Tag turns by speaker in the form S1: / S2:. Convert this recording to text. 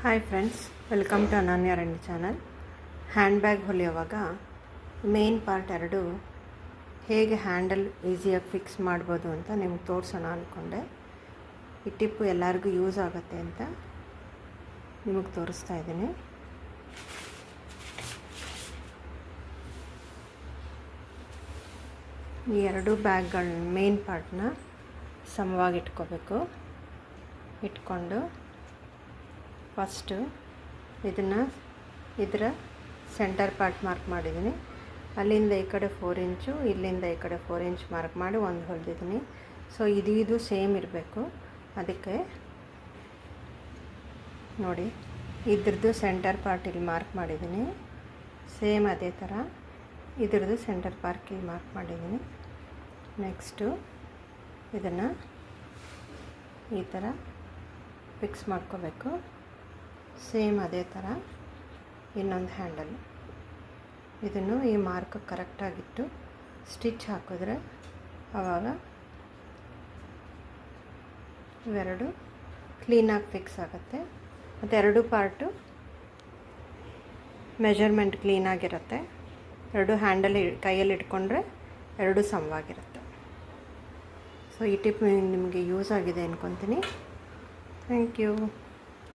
S1: Hi friends, welcome to Ananya ರೆಂಡಿ channel. Hand bag ಹೊಲಿಯುವಾಗ main part ಎರಡು ಹೇಗೆ ಹ್ಯಾಂಡಲ್ ಈಸಿಯಾಗಿ ಫಿಕ್ಸ್ ಮಾಡ್ಬೋದು ಅಂತ ನಿಮ್ಗೆ ತೋರಿಸೋಣ ಅಂದ್ಕೊಂಡೆ. ಈ ಟಿಪ್ಪು ಎಲ್ಲರಿಗೂ ಯೂಸ್ ಆಗುತ್ತೆ ಅಂತ ನಿಮಗೆ ತೋರಿಸ್ತಾ ಇದ್ದೀನಿ. ಈ ಎರಡು ಬ್ಯಾಗ್ಗಳ ಮೇನ್ ಪಾರ್ಟ್ನ ಸಮವಾಗಿ ಇಟ್ಕೊಂಡು ಫಸ್ಟು ಇದರ ಸೆಂಟರ್ ಪಾರ್ಟ್ ಮಾರ್ಕ್ ಮಾಡಿದ್ದೀನಿ. ಅಲ್ಲಿಂದ ಈ ಕಡೆ 4 ಇಂಚು, ಇಲ್ಲಿಂದ ಈ ಕಡೆ 4 ಇಂಚ್ ಮಾರ್ಕ್ ಮಾಡಿ ಒಂದು ಹೊಲಿದಿದ್ದೀನಿ. ಸೊ ಇದು ಸೇಮ್ ಇರಬೇಕು. ಅದಕ್ಕೆ ನೋಡಿ, ಇದ್ರದ್ದು ಸೆಂಟರ್ ಪಾರ್ಟ್ ಇಲ್ಲಿ ಮಾರ್ಕ್ ಮಾಡಿದ್ದೀನಿ. ಸೇಮ್ ಅದೇ ಥರ ಇದ್ರದ್ದು ಸೆಂಟರ್ ಪಾರ್ಟ್ ಇಲ್ಲಿ ಮಾರ್ಕ್ ಮಾಡಿದ್ದೀನಿ. ನೆಕ್ಸ್ಟು ಇದನ್ನು ಈ ಥರ ಫಿಕ್ಸ್ ಮಾಡ್ಕೋಬೇಕು. ಸೇಮ್ ಅದೇ ಥರ ಇನ್ನೊಂದು ಹ್ಯಾಂಡಲ್ ಇದನ್ನು ಈ ಮಾರ್ಕ್ ಕರೆಕ್ಟಾಗಿಟ್ಟು ಸ್ಟಿಚ್ ಹಾಕಿದ್ರೆ ಆವಾಗ ಇವೆರಡು ಕ್ಲೀನಾಗಿ ಫಿಕ್ಸ್ ಆಗುತ್ತೆ. ಮತ್ತು ಎರಡು ಪಾರ್ಟು ಮೆಜರ್ಮೆಂಟ್ ಕ್ಲೀನಾಗಿರುತ್ತೆ. ಎರಡು ಹ್ಯಾಂಡಲ್ ಕೈಯಲ್ಲಿ ಇಟ್ಕೊಂಡ್ರೆ ಎರಡು ಸಮವಾಗಿರುತ್ತೆ. ಸೊ ಈ ಟಿಪ್ ನಿಮಗೆ ಯೂಸ್ ಆಗಿದೆ ಅಂದ್ಕೊತೀನಿ. Thank you.